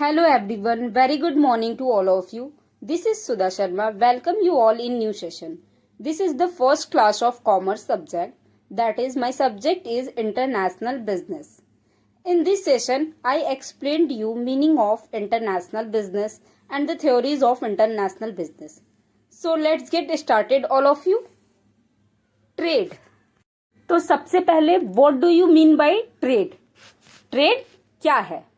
Hello everyone, very good morning to all of you. This is Sudha Sharma. Welcome you all in new session. This is the first class of commerce subject. That is, my subject is international business. In this session, I explained you meaning of international business and the theories of international business. So let's get started all of you. Trade. तो सबसे पहले what do you mean by trade? Trade क्या है?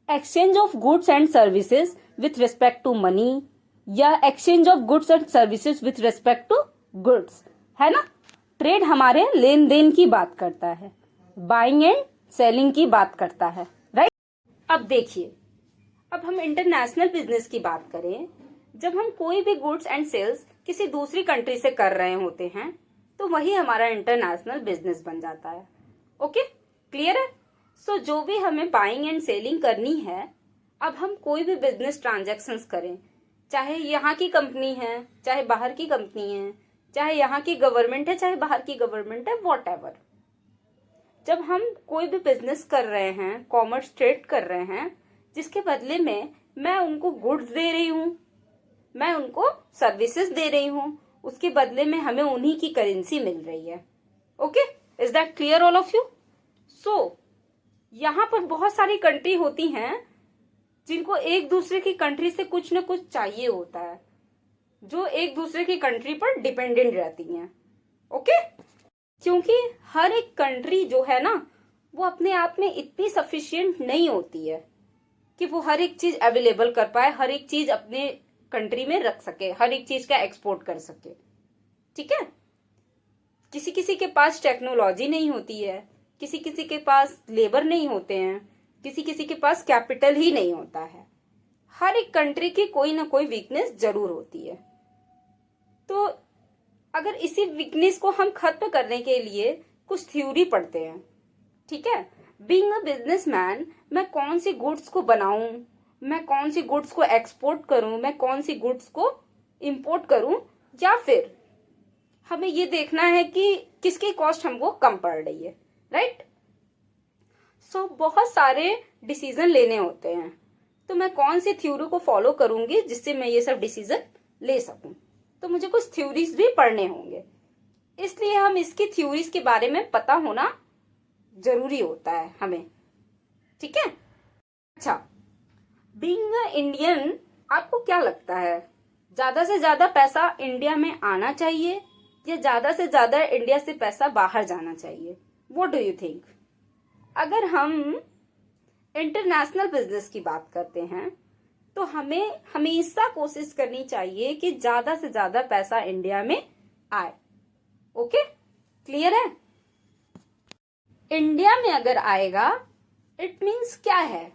Exchange of goods and services with respect to money या exchange of goods and services with respect to goods, है ना। Trade हमारे लेन then की बात करता है, बाइंग एंड सेलिंग की बात करता है, राइट। अब देखिए, अब हम इंटरनेशनल बिजनेस की बात करें, जब हम कोई भी गुड्स एंड सेल्स किसी दूसरी कंट्री से कर रहे होते हैं तो वही हमारा इंटरनेशनल बिजनेस बन जाता है। ओके, क्लियर है। सो जो भी हमें बाइंग एंड सेलिंग करनी है, अब हम कोई भी बिजनेस ट्रांजैक्शंस करें, चाहे यहाँ की कंपनी है, चाहे बाहर की कंपनी है, चाहे यहाँ की गवर्नमेंट है, चाहे बाहर की गवर्नमेंट है, वॉट एवर, जब हम कोई भी बिजनेस कर रहे हैं, कॉमर्स ट्रेड कर रहे हैं, जिसके बदले में मैं उनको गुड्स दे रही हूँ, मैं उनको सर्विसेज दे रही हूँ, उसके बदले में हमें उन्हीं की करेंसी मिल रही है। Okay, is that clear all of you? So यहाँ पर बहुत सारी कंट्री होती हैं जिनको एक दूसरे की कंट्री से कुछ न कुछ चाहिए होता है, जो एक दूसरे की कंट्री पर डिपेंडेंट रहती हैं। ओके, क्योंकि हर एक कंट्री जो है ना, वो अपने आप में इतनी सफिशिएंट नहीं होती है कि वो हर एक चीज अवेलेबल कर पाए, हर एक चीज अपने कंट्री में रख सके, हर एक चीज का एक्सपोर्ट कर सके। ठीक है, किसी किसी के पास टेक्नोलॉजी नहीं होती है, किसी किसी के पास लेबर नहीं होते हैं, किसी किसी के पास कैपिटल ही नहीं होता है। हर एक कंट्री की कोई ना कोई वीकनेस जरूर होती है। तो अगर इसी वीकनेस को हम खत्म करने के लिए कुछ थ्योरी पढ़ते हैं, ठीक है। बीइंग अ बिजनेसमैन, मैं कौन सी गुड्स को बनाऊं, मैं कौन सी गुड्स को एक्सपोर्ट करूं, मैं कौन सी गुड्स को इंपोर्ट करूं, या फिर हमें ये देखना है कि किसकी कॉस्ट हमको कम पड़ रही है, राइट। सो बहुत सारे डिसीजन लेने होते हैं, तो मैं कौन सी थ्योरी को फॉलो करूंगी जिससे मैं ये सब डिसीजन ले सकूं, तो मुझे कुछ थ्योरीज भी पढ़ने होंगे, इसलिए हम इसकी थ्योरीज के बारे में पता होना जरूरी होता है हमें। ठीक है, अच्छा, बीइंग अ इंडियन, आपको क्या लगता है, ज्यादा से ज्यादा पैसा इंडिया में आना चाहिए या ज्यादा से ज्यादा इंडिया से पैसा बाहर जाना चाहिए? What do you think? अगर हम इंटरनेशनल बिजनेस की बात करते हैं तो हमें हमेशा कोशिश करनी चाहिए कि ज्यादा से ज्यादा पैसा इंडिया में आए। ओके, क्लियर है। इंडिया में अगर आएगा, इट मीन्स क्या है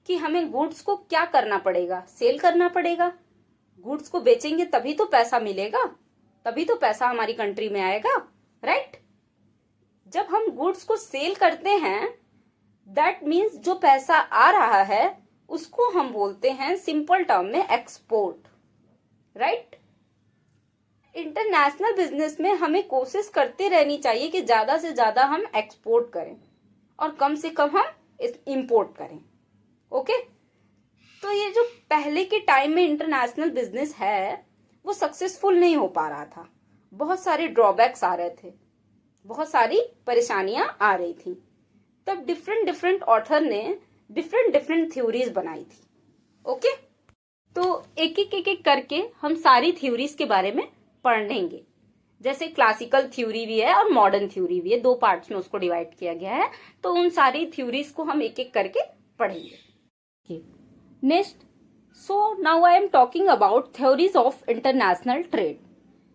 कि हमें गुड्स को क्या करना पड़ेगा, सेल करना पड़ेगा। गुड्स को बेचेंगे तभी तो पैसा मिलेगा, तभी तो पैसा हमारी कंट्री में आएगा, राइट। जब हम गुड्स को सेल करते हैं, दैट मीन्स जो पैसा आ रहा है उसको हम बोलते हैं सिंपल टर्म में एक्सपोर्ट, राइट। इंटरनेशनल बिजनेस में हमें कोशिश करते रहनी चाहिए कि ज्यादा से ज्यादा हम एक्सपोर्ट करें और कम से कम हम इंपोर्ट करें। ओके, तो ये जो पहले के टाइम में इंटरनेशनल बिजनेस है वो सक्सेसफुल नहीं हो पा रहा था, बहुत सारे ड्रॉबैक्स आ रहे थे, बहुत सारी परेशानियां आ रही थी। तब डिफरेंट डिफरेंट ऑथर ने डिफरेंट डिफरेंट थ्योरीज बनाई थी। ओके, तो एक एक करके हम सारी थ्योरीज के बारे में पढ़ लेंगे। जैसे क्लासिकल थ्योरी भी है और मॉडर्न थ्योरी भी है, दो पार्ट्स में उसको डिवाइड किया गया है, तो उन सारी थ्योरीज को हम एक एक करके पढ़ेंगे। Next, so now I am talking about theories of international trade.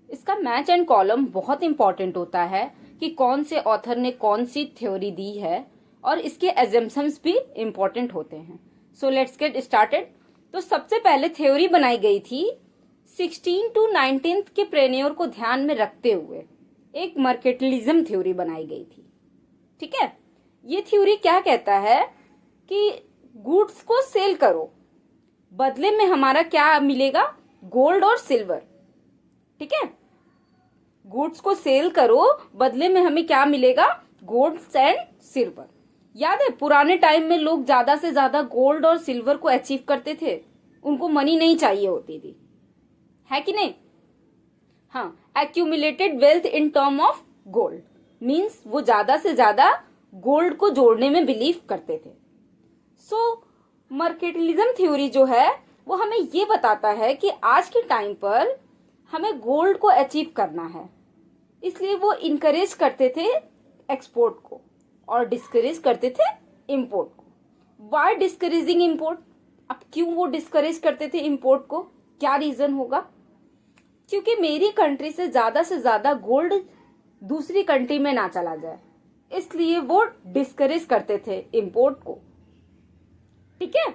इसका मैच एंड कॉलम बहुत इंपॉर्टेंट होता है कि कौन से ऑथर ने कौन सी थ्योरी दी है, और इसके एजम्पशंस भी इंपॉर्टेंट होते हैं। So let's get started. तो सबसे पहले थ्योरी बनाई गई थी 16 to 19 के प्रेन्योर को ध्यान में रखते हुए, एक मर्केंटिलिज्म थ्योरी बनाई गई थी। ठीक है, ये थ्योरी क्या कहता है कि गुड्स को सेल करो, बदले में हमारा क्या मिलेगा, गोल्ड और सिल्वर। ठीक है, गुड्स को सेल करो, बदले में हमें क्या मिलेगा, गोल्ड एंड सिल्वर। याद है पुराने टाइम में लोग ज्यादा से ज्यादा गोल्ड और सिल्वर को अचीव करते थे, उनको मनी नहीं चाहिए होती थी, है कि नहीं? हाँ, accumulated wealth in term of gold means वो ज्यादा से ज्यादा गोल्ड को जोड़ने में बिलीव करते थे। सो मर्केंटिलिज्म थ्योरी जो है वो हमें ये बताता है कि आज के टाइम पर हमें गोल्ड को अचीव करना है, इसलिए वो इनकरेज करते थे एक्सपोर्ट को और डिस्करेज करते थे इंपोर्ट को। Why discouraging import? अब क्यों वो डिस्करेज करते थे इंपोर्ट को, क्या रीजन होगा? क्योंकि मेरी कंट्री से ज्यादा गोल्ड दूसरी कंट्री में ना चला जाए, इसलिए वो डिस्करेज करते थे इंपोर्ट को। ठीक है,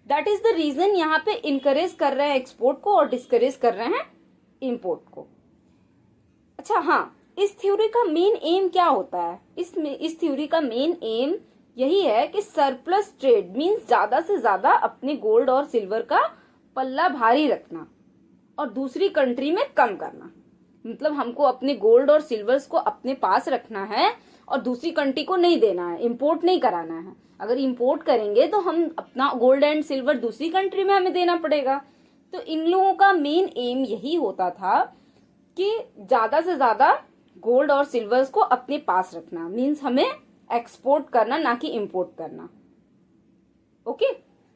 दैट इज द रीजन यहाँ पे इनकरेज कर रहे हैं एक्सपोर्ट को और डिस्करेज कर रहे हैं इंपोर्ट को। अच्छा हाँ, इस थ्योरी का मेन एम क्या होता है? इस थ्योरी का मेन एम यही है कि सरप्लस ट्रेड मीन्स ज्यादा से ज्यादा अपने गोल्ड और सिल्वर का पल्ला भारी रखना और दूसरी कंट्री में कम करना। मतलब हमको अपने गोल्ड और सिल्वर्स को अपने पास रखना है और दूसरी कंट्री को नहीं देना है, इंपोर्ट नहीं कराना है। अगर इंपोर्ट करेंगे तो हम अपना गोल्ड एंड सिल्वर दूसरी कंट्री में हमें देना पड़ेगा। तो इन लोगों का मेन एम यही होता था कि ज्यादा से ज्यादा गोल्ड और सिल्वर्स को अपने पास रखना मीन्स हमें एक्सपोर्ट करना, ना कि इंपोर्ट करना। Okay,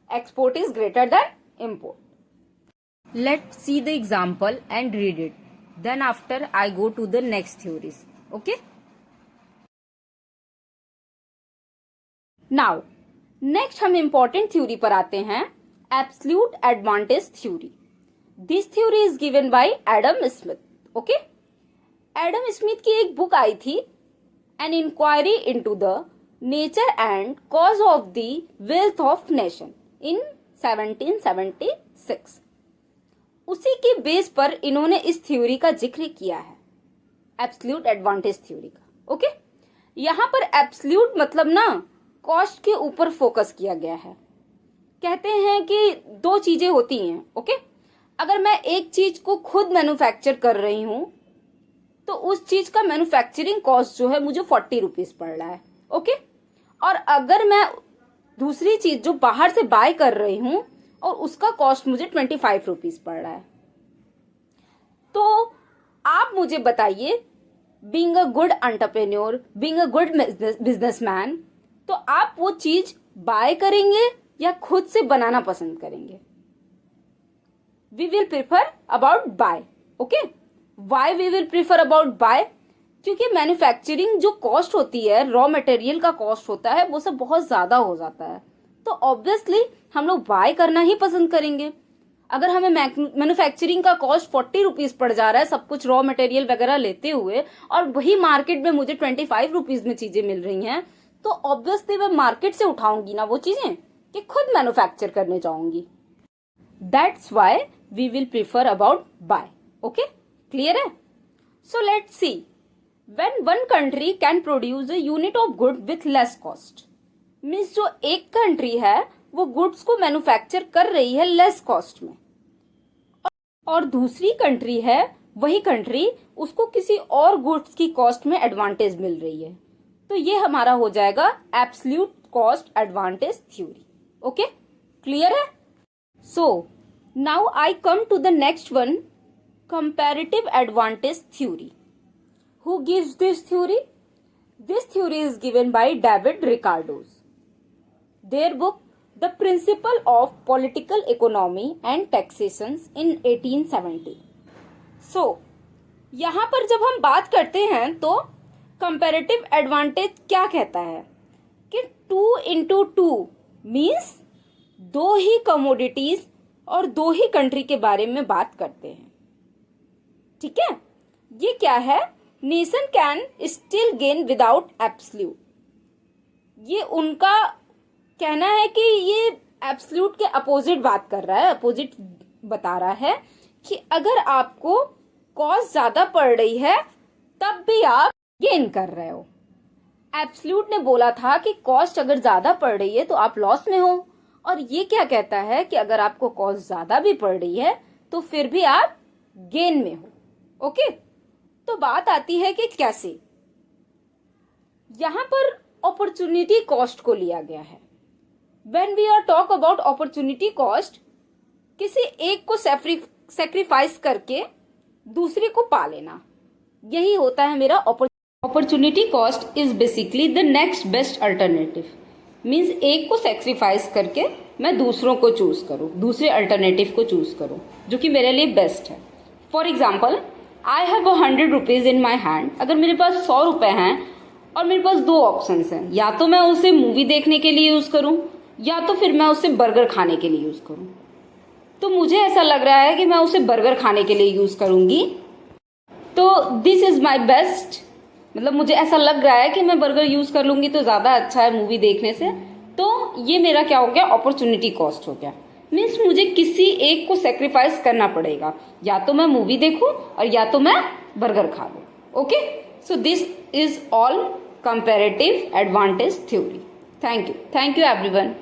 export is greater than import. Let's see the example and read it, then after I go to the next theories. Okay, now next हम इंपॉर्टेंट थ्योरी पर आते हैं, absolute advantage theory. This theory is given by Adam Smith. Okay, Adam Smith की एक book आई थी, an inquiry into the nature and cause of the wealth of nation in 1776। उसी के बेस पर इन्होंने इस थ्योरी का जिक्र किया है, एब्सोल्यूट एडवांटेज थ्योरी का। ओके, यहाँ पर एब्सोल्यूट मतलब ना कॉस्ट के ऊपर फोकस किया गया है। कहते हैं कि दो चीजें होती हैं। ओके, अगर मैं एक चीज को खुद मैन्युफैक्चर कर रही हूं तो उस चीज का मैन्युफैक्चरिंग कॉस्ट जो है मुझे 40 रुपीज पड़ रहा है। ओके, और अगर मैं दूसरी चीज जो बाहर से बाय कर रही हूं और उसका कॉस्ट मुझे 25 रुपीज पड़ रहा है, तो आप मुझे बताइए, being a good entrepreneur, being a good businessman, तो आप वो चीज बाय करेंगे या खुद से बनाना पसंद करेंगे? We will prefer about buy. Okay, why we will prefer about buy? क्योंकि मैन्युफैक्चरिंग जो कॉस्ट होती है, रॉ मटेरियल का कॉस्ट होता है, वो सब बहुत ज्यादा हो जाता है, तो ऑब्वियसली हम लोग बाय करना ही पसंद करेंगे। अगर हमें मैन्युफैक्चरिंग का कॉस्ट 40 रुपीज पड़ जा रहा है सब कुछ रॉ मटेरियल वगैरह लेते हुए, और वही मार्केट में मुझे 25 रुपीज में चीजें मिल रही हैं, तो ऑब्वियसली मैं मार्केट से उठाऊंगी ना वो चीजें कि खुद मैन्युफैक्चर करने जाऊंगी। That's why we will prefer about buy. Okay, clear है? So let's see, when one country can produce a unit of good with less cost, means जो एक कंट्री है वो गुड्स को मैन्युफैक्चर कर रही है लेस कॉस्ट में, और दूसरी कंट्री है वही कंट्री उसको किसी और गुड्स की कॉस्ट में एडवांटेज मिल रही है, तो ये हमारा हो जाएगा absolute cost advantage theory. Okay, clear है? So now I come to the next one, comparative advantage theory. Who gives this theory? This theory is given by David Ricardo. Their book, The Principle of Political Economy and Taxation in 1870. So, यहाँ पर जब हम बात करते हैं तो comparative advantage क्या कहता है कि 2 into 2 means दो ही commodities और दो ही कंट्री के बारे में बात करते हैं। ठीक है, ये क्या है? Nation can still gain without absolute. ये उनका कहना है कि ये एब्सोल्यूट के अपोजिट बात कर रहा है, अपोजिट बता रहा है कि अगर आपको कॉस्ट ज्यादा पड़ रही है तब भी आप गेन कर रहे हो। एब्सोल्यूट ने बोला था कि कॉस्ट अगर ज्यादा पड़ रही है तो आप लॉस में हो, और ये क्या कहता है कि अगर आपको कॉस्ट ज्यादा भी पड़ रही है तो फिर भी आप गेन में हो। ओके, तो बात आती है कि कैसे। यहां पर अपॉर्चुनिटी कॉस्ट को लिया गया है। When we are talk about opportunity cost, किसी एक को सेक्रीफाइस करके दूसरे को पा लेना, यही होता है मेरा opportunity cost is basically the next best alternative. Means एक को सेक्रीफाइस करके मैं दूसरों को चूज करूं, दूसरे अल्टरनेटिव को चूज करूं जो कि मेरे लिए बेस्ट है। For example, I have 100 rupees in my hand. अगर मेरे पास 100 रुपए हैं और मेरे पास दो ऑप्शंस हैं, या तो मैं उसे मूवी देखने के लिए यूज करूं या तो फिर मैं उसे बर्गर खाने के लिए यूज करूं। तो मुझे ऐसा लग रहा है कि मैं उसे बर्गर खाने के लिए यूज करूंगी। तो दिस इज माई बेस्ट, मतलब मुझे ऐसा लग रहा है कि मैं बर्गर यूज कर लूंगी तो ज्यादा अच्छा है मूवी देखने से। तो ये मेरा क्या हो गया, अपॉर्चुनिटी कॉस्ट हो गया। मीन्स मुझे किसी एक को सेक्रीफाइस करना पड़ेगा, या तो मैं मूवी देखूं और या तो मैं बर्गर खा लूं। Okay, so this is all comparative advantage theory. Thank you everyone.